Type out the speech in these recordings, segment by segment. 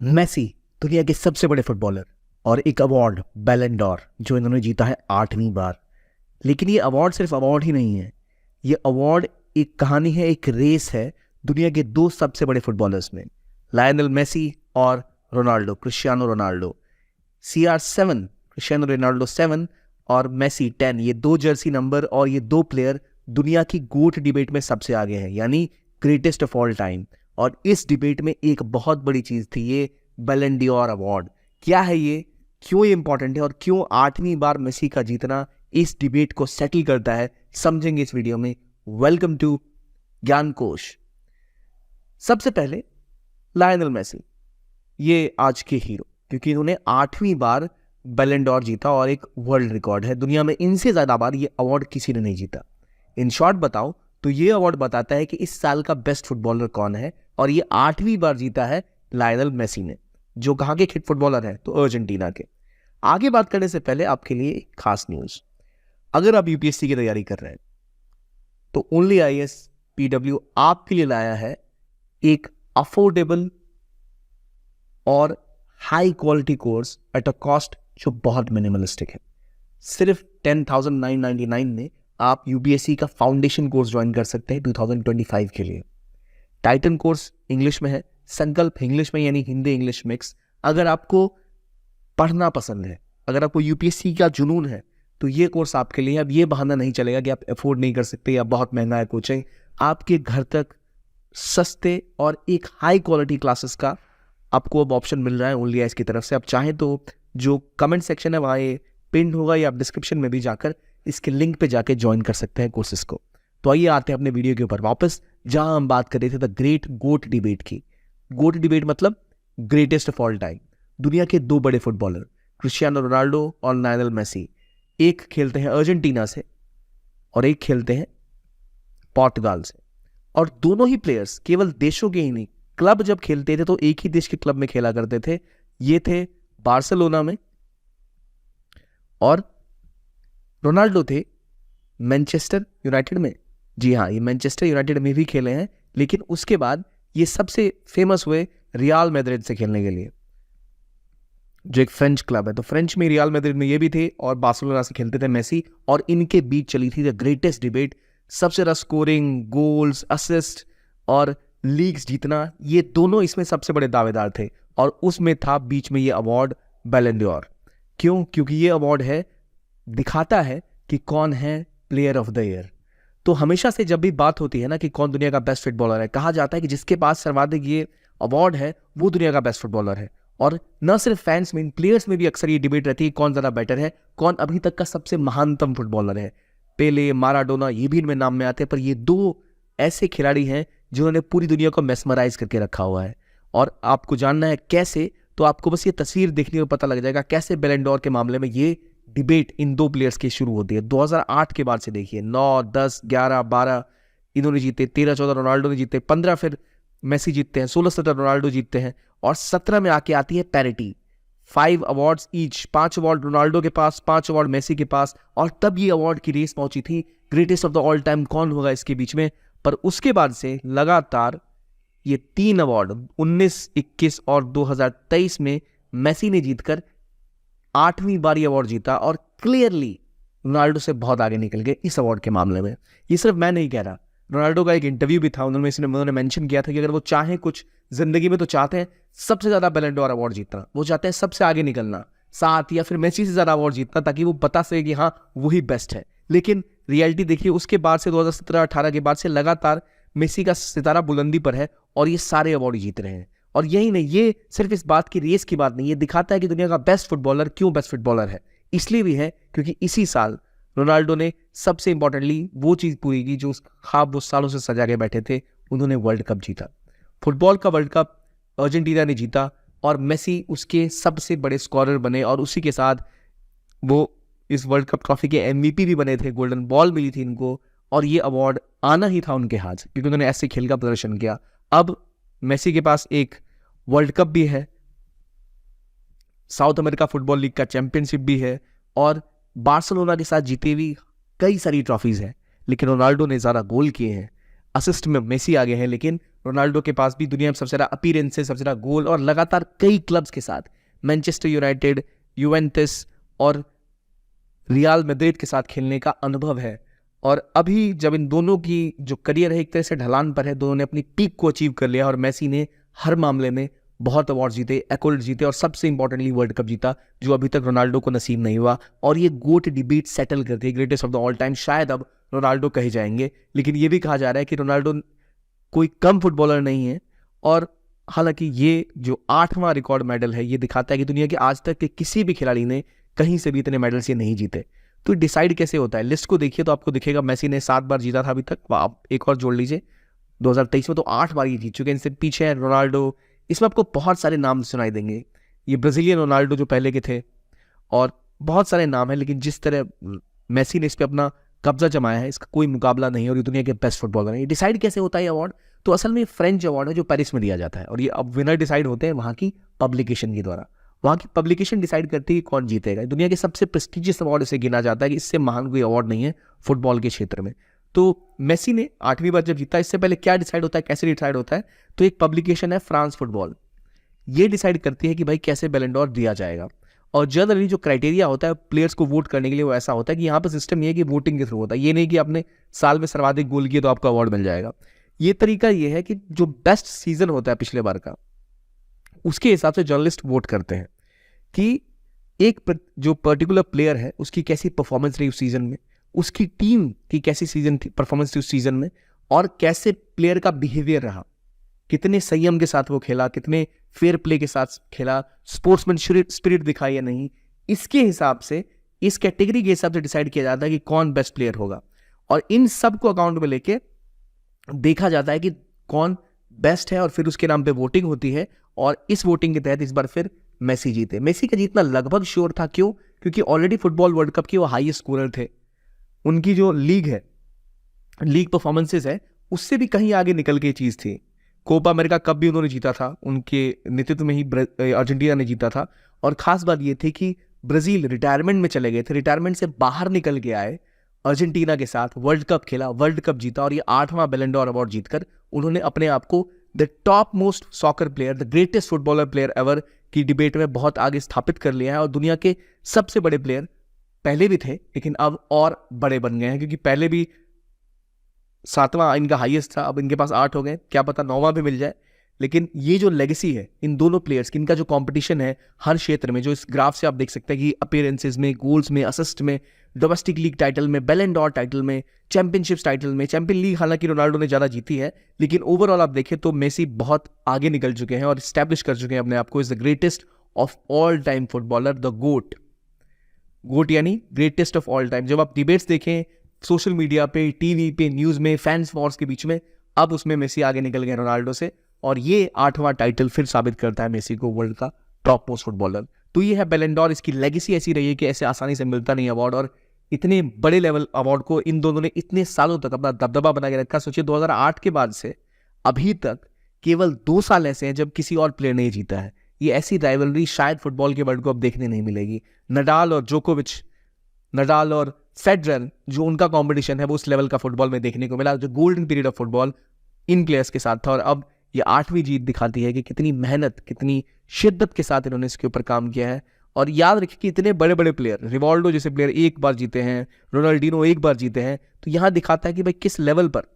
Messi दुनिया के सबसे बड़े फुटबॉलर और एक अवार्ड बैलन डॉर जो इन्होंने जीता है 8वीं बार। लेकिन ये अवार्ड सिर्फ अवार्ड ही नहीं है, ये अवार्ड एक कहानी है, एक रेस है दुनिया के दो सबसे बड़े फुटबॉलर्स में, लायनल मेसी और Ronaldo, Cristiano Ronaldo. CR7 Cristiano Ronaldo 7 और मेसी 10, ये दो जर्सी नंबर और ये दो प्लेयर दुनिया की गोट डिबेट में सबसे आगे हैं, यानी ग्रेटेस्ट ऑफ ऑल टाइम। और इस डिबेट में एक बहुत बड़ी चीज थी ये बैलन डॉर अवार्ड। क्या है ये, क्यों ये इंपॉर्टेंट है और क्यों 8वीं बार मेसी का जीतना इस डिबेट को सेटल करता है, समझेंगे इस वीडियो में। वेलकम टू ज्ञान कोश। सबसे पहले लायनल मेसी, ये आज के हीरो, क्योंकि इन्होंने 8वीं बार बैलन डॉर जीता और एक वर्ल्ड रिकॉर्ड है, दुनिया में इनसे ज्यादा बार ये अवार्ड किसी ने नहीं जीता। इन शॉर्ट बताओ तो ये अवार्ड बताता है कि इस साल का बेस्ट फुटबॉलर कौन है, और ये 8वीं बार जीता है लायनल मेसी ने, जो कहाँ के हिट फुटबॉलर हैं, तो अर्जेंटीना के। आगे बात करने से पहले आपके लिए एक खास न्यूज, अगर आप यूपीएससी की तैयारी कर रहे हैं तो ओनली IAS PW आपके लिए लाया है एक अफोर्डेबल और high quality course at a cost जो बहुत मिनिमलिस्टिक है। सिर्फ 10,999 में आप यूपीएससी का फाउंडेशन कोर्स ज्वाइन कर सकते हैं 2025 के लिए। टाइटन कोर्स इंग्लिश में है, संकल्प इंग्लिश में, यानी हिंदी इंग्लिश मिक्स। अगर आपको पढ़ना पसंद है, अगर आपको यूपीएससी का जुनून है, तो ये कोर्स आपके लिए। अब ये बहाना नहीं चलेगा कि आप अफोर्ड नहीं कर सकते या बहुत महंगा है कोचिंग। आपके घर तक सस्ते और एक हाई क्वालिटी क्लासेस का आपको अब ऑप्शन मिल रहा है ओनली IAS की तरफ से। आप चाहें तो जो कमेंट सेक्शन है वहाँ ये पिन होगा, या आप डिस्क्रिप्शन में भी जाकर इसके लिंक पे जाके ज्वाइन कर सकते हैं कोर्सेज को। तो आइए आते हैं अपने वीडियो के ऊपर वापस, जहां हम बात कर रहे थे द ग्रेट गोट डिबेट की। गोट डिबेट मतलब ग्रेटेस्ट ऑफ ऑल टाइम। दुनिया के दो बड़े फुटबॉलर क्रिस्टियानो रोनाल्डो और लायनल मेसी, एक खेलते हैं अर्जेंटीना से और एक खेलते हैं पोर्तुगाल से। और दोनों ही प्लेयर्स केवल देशों के ही नहीं, क्लब जब खेलते थे तो एक ही देश के क्लब में खेला करते थे। ये थे बार्सिलोना में, और रोनाल्डो थे मैनचेस्टर यूनाइटेड में। जी हाँ, ये मैनचेस्टर यूनाइटेड में भी खेले हैं, लेकिन उसके बाद ये सबसे फेमस हुए रियल मैड्रिड से खेलने के लिए, जो एक फ्रेंच क्लब है। तो फ्रेंच में रियल मैड्रिड में ये भी थे, और बार्सिलोना से खेलते थे मेसी। और इनके बीच चली थी द ग्रेटेस्ट डिबेट, सबसे ज्यादा स्कोरिंग, गोल्स, असिस्ट और लीग्स जीतना, ये दोनों इसमें सबसे बड़े दावेदार थे। और उसमें था बीच में ये अवार्ड बैलन डॉर। क्यों? क्योंकि ये अवार्ड है, दिखाता है कि कौन है प्लेयर ऑफ द ईयर। तो हमेशा से जब भी बात होती है ना कि कौन दुनिया का बेस्ट फुटबॉलर है, कहा जाता है कि जिसके पास सर्वाधिक ये अवार्ड है वो दुनिया का बेस्ट फुटबॉलर है। और न सिर्फ फैंस में, इन प्लेयर्स में भी अक्सर ये डिबेट रहती है कौन ज्यादा बेटर है, कौन अभी तक का सबसे महानतम फुटबॉलर है। पेले, माराडोना, ये भी इनमें नाम में आते हैं, पर ये दो ऐसे खिलाड़ी हैं जिन्होंने पूरी दुनिया को मेस्मराइज करके रखा हुआ है। और आपको जानना है कैसे, तो आपको बस ये तस्वीर देखने में पता लग जाएगा कैसे बैलन डॉर के मामले में ये डिबेट इन दो प्लेयर्स की शुरू होती है। 2008 के बाद से देखिए, 9, 10, 11, 12 इन्होंने जीते, 13, 14 रोनाल्डो ने जीते, 15 फिर मेसी जीतते हैं, 16, 17 रोनाल्डो जीतते हैं, और 17 में आके आती है parity, 5 awards each, 5 award Ronaldo के पास, 5 अवार्ड मेसी के पास। और तब ये अवार्ड की रेस पहुंची थी, greatest of the all time कौन होगा इसके बीच में। पर उसके बाद से लगातार ये 3 अवार्ड 19, 21 और 2023 में मेसी ने जीतकर 8वीं बार ये अवार्ड जीता, और क्लियरली रोनाल्डो से बहुत आगे निकल गए इस अवार्ड के मामले में। ये सिर्फ मैं नहीं कह रहा, रोनाल्डो का एक इंटरव्यू भी था, उन्होंने मेंशन किया था कि अगर वो चाहें कुछ जिंदगी में तो चाहते हैं सबसे ज्यादा बैलन डॉर अवार्ड जीतना, वो चाहते हैं सबसे आगे निकलना, 7 या फिर मेसी से ज्यादा अवार्ड जीतना, ताकि वो बता सके कि हाँ वही बेस्ट है। लेकिन रियलिटी देखिए, उसके बाद से 2017-18 के बाद से लगातार मेसी का सितारा बुलंदी पर है, और ये सारे अवार्ड जीत रहे हैं। और यही नहीं, ये सिर्फ इस बात की रेस की बात नहीं, ये दिखाता है कि दुनिया का बेस्ट फुटबॉलर क्यों बेस्ट फुटबॉलर है। इसलिए भी है क्योंकि इसी साल रोनाल्डो ने सबसे इंपॉर्टेंटली वो चीज पूरी की जो ख्वाब वो सालों से सजा के बैठे थे, उन्होंने वर्ल्ड कप जीता। फुटबॉल का वर्ल्ड कप अर्जेंटीना ने जीता, और मेसी उसके सबसे बड़े स्कोरर बने, और उसी के साथ वो इस वर्ल्ड कप ट्रॉफी के MVP भी बने थे, गोल्डन बॉल मिली थी इनको, और ये अवार्ड आना ही था उनके हाथ, क्योंकि उन्होंने ऐसे खेल का प्रदर्शन किया। अब मेसी के पास एक वर्ल्ड कप भी है, साउथ अमेरिका फुटबॉल लीग का चैंपियनशिप भी है, और बार्सिलोना के साथ जीती हुई कई सारी ट्रॉफीज हैं। लेकिन रोनाल्डो ने ज्यादा गोल किए हैं, असिस्ट में मेसी आगे हैं, लेकिन रोनाल्डो के पास भी दुनिया में सबसे ज़्यादा अपीयरेंसेस, सबसे ज़्यादा गोल और लगातार कई क्लब्स के साथ, मैनचेस्टर यूनाइटेड, यूवेंटस और रियल मैड्रिड के साथ खेलने का अनुभव है। और अभी जब इन दोनों की जो करियर है एक तरह से ढलान पर है, दोनों ने अपनी पीक को अचीव कर लिया और मेसी ने हर मामले में बहुत अवार्ड जीते, एक्कोर्ड जीते और सबसे इंपॉर्टेंटली वर्ल्ड कप जीता, जो अभी तक रोनाल्डो को नसीब नहीं हुआ। और ये गोट डिबेट सेटल करती है, greatest of the all time शायद अब रोनाल्डो कहे जाएंगे, लेकिन ये भी कहा जा रहा है कि रोनाल्डो कोई कम फुटबॉलर नहीं है। और हालांकि ये जो 8वां रिकॉर्ड मेडल है, ये दिखाता है कि दुनिया के आज तक के किसी भी खिलाड़ी ने कहीं से भी इतने मेडल्स ये नहीं जीते। तो डिसाइड कैसे होता है, लिस्ट को देखिए तो आपको दिखेगा मेसी ने 7 बार जीता था अभी तक, आप एक और जोड़ लीजिए 2023 में, तो 8 बार ये जीत चुके हैं। इनसे पीछे है रोनाल्डो, इसमें आपको बहुत सारे नाम सुनाई देंगे, ये ब्राजीलियन रोनाल्डो जो पहले के थे, और बहुत सारे नाम हैं, लेकिन जिस तरह मेसी ने इस पर अपना कब्जा जमाया है, इसका कोई मुकाबला नहीं है और ये दुनिया के बेस्ट फुटबॉलर हैं। ये डिसाइड कैसे होता है अवार्ड, तो असल में फ्रेंच अवार्ड है जो पेरिस में दिया जाता है, और ये अब विनर डिसाइड होते हैं वहाँ की पब्लिकेशन के द्वारा। वहाँ की पब्लिकेशन डिसाइड करती है कि कौन जीतेगा। दुनिया के सबसे प्रेस्टिजियस अवार्ड इसे गिना जाता है कि इससे महान कोई अवार्ड नहीं है फुटबॉल के क्षेत्र में। तो मेसी ने 8वीं बार जब जीता, इससे पहले क्या डिसाइड होता है, कैसे डिसाइड होता है, तो एक पब्लिकेशन है फ्रांस फुटबॉल, ये डिसाइड करती है कि भाई कैसे बैलन डोर दिया जाएगा। और जनरली जो क्राइटेरिया होता है प्लेयर्स को वोट करने के लिए, वो ऐसा होता है कि यहाँ पर सिस्टम ये है कि वोटिंग के थ्रू होता है, ये नहीं कि आपने साल में सर्वाधिक गोल किए तो आपको अवार्ड मिल जाएगा। ये तरीका ये है कि जो बेस्ट सीजन होता है पिछले बार का, उसके हिसाब से जर्नलिस्ट वोट करते हैं कि एक जो पर्टिकुलर प्लेयर है उसकी कैसी परफॉर्मेंस रही उस सीजन में, उसकी टीम की कैसी सीजन थी परफॉर्मेंस थी उस सीजन में, और कैसे प्लेयर का बिहेवियर रहा, कितने संयम के साथ वो खेला, कितने फेयर प्ले के साथ खेला, स्पोर्ट्समैन स्पिरिट दिखा या नहीं, इसके हिसाब से, इस कैटेगरी के हिसाब से डिसाइड किया जाता है कि कौन बेस्ट प्लेयर होगा। और इन सब को अकाउंट में लेके देखा जाता है कि कौन बेस्ट है, और फिर उसके नाम पे वोटिंग होती है। और इस वोटिंग के तहत इस बार फिर मेसी जीते। मेसी का जीतना लगभग श्योर था, क्यों? क्योंकि ऑलरेडी फुटबॉल वर्ल्ड कप के वो हाईएस्ट स्कोरर थे। उनकी जो लीग है, लीग परफॉर्मेंसेस है, उससे भी कहीं आगे निकल के चीज थी। कोपा अमेरिका कप भी उन्होंने जीता था, उनके नेतृत्व में ही अर्जेंटीना ने जीता था। और खास बात ये थी कि ब्राजील रिटायरमेंट में चले गए थे, रिटायरमेंट से बाहर निकल के आए, अर्जेंटीना के साथ वर्ल्ड कप खेला, वर्ल्ड कप जीता, और ये 8वां बैलन डोर अवार्ड जीतकर उन्होंने अपने आप को the top most soccer player, the greatest footballer player ever की डिबेट में बहुत आगे स्थापित कर लिया है। और दुनिया के सबसे बड़े प्लेयर पहले भी थे, लेकिन अब और बड़े बन गए हैं, क्योंकि पहले भी 7वां इनका हाईएस्ट था, अब इनके पास 8 हो गए, क्या पता 9वां भी मिल जाए। लेकिन ये जो लेगेसी है इन दोनों प्लेयर्स की, इनका जो कंपटीशन है हर क्षेत्र में, जो इस ग्राफ से आप देख सकते हैं कि अपीयरेंसेस में, गोल्स में, असिस्ट में, डोमेस्टिक लीग टाइटल में, बैलन डोर टाइटल में, चैंपियनशिप्स टाइटल में, चैंपियन लीग हालांकि रोनाल्डो ने ज़्यादा जीती है, लेकिन ओवरऑल आप देखें तो मेसी बहुत आगे निकल चुके हैं और स्टैब्लिश कर चुके हैं अपने आप को is the greatest of all time footballer, the goat. Goat यानी ग्रेटेस्ट ऑफ ऑल टाइम। जब आप डिबेट्स देखें सोशल मीडिया पे, टीवी पे, न्यूज़ में, फैंस वॉर्स के बीच में, अब उसमें मेसी आगे निकल गए रोनाल्डो से, और ये 8वां टाइटल फिर साबित करता है मेसी को वर्ल्ड का टॉप मोस्ट फुटबॉलर। तो ये है बैलन डोर। इसकी लेगेसी ऐसी रही है कि ऐसे आसानी से मिलता नहीं अवार्ड, और इतने बड़े लेवल अवार्ड को इन दोनों ने इतने सालों तक अपना दबदबा बना के रखा। सोचिए 2008 के बाद से अभी तक केवल 2 साल ऐसे हैं जब किसी और प्लेयर नहीं जीता है। ये ऐसी राइवलरी शायद फुटबॉल के वर्ल्ड को अब देखने नहीं मिलेगी। नडाल और जोकोविच, नडाल और फेडरर, जो उनका कंपटीशन है वो उस लेवल का फुटबॉल में देखने को मिला, जो golden period of football in players के साथ था। और अब ये 8वीं जीत दिखाती है कि कितनी मेहनत, कितनी शिद्दत के साथ इन्होंने इसके ऊपर काम किया है। और याद रखिए कि इतने बड़े बड़े प्लेयर, रिवाल्डो जैसे प्लेयर 1 बार जीते हैं, रोनाल्डिनो 1 बार जीते हैं, तो यहाँ दिखाता है कि भाई किस लेवल पर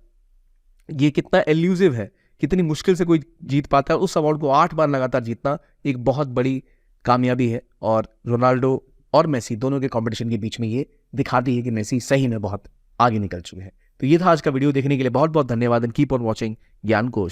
ये कितना एल्यूसिव है, कितनी मुश्किल से कोई जीत पाता है। उस अवार्ड को 8 बार लगातार जीतना एक बहुत बड़ी कामयाबी है, और रोनाल्डो और मेसी दोनों के कंपटीशन के बीच में ये दिखाती है कि मेसी सही में बहुत आगे निकल चुके हैं। तो ये था आज का वीडियो। देखने के लिए बहुत बहुत धन्यवाद एंड कीप ऑन वॉचिंग ज्ञान कोश।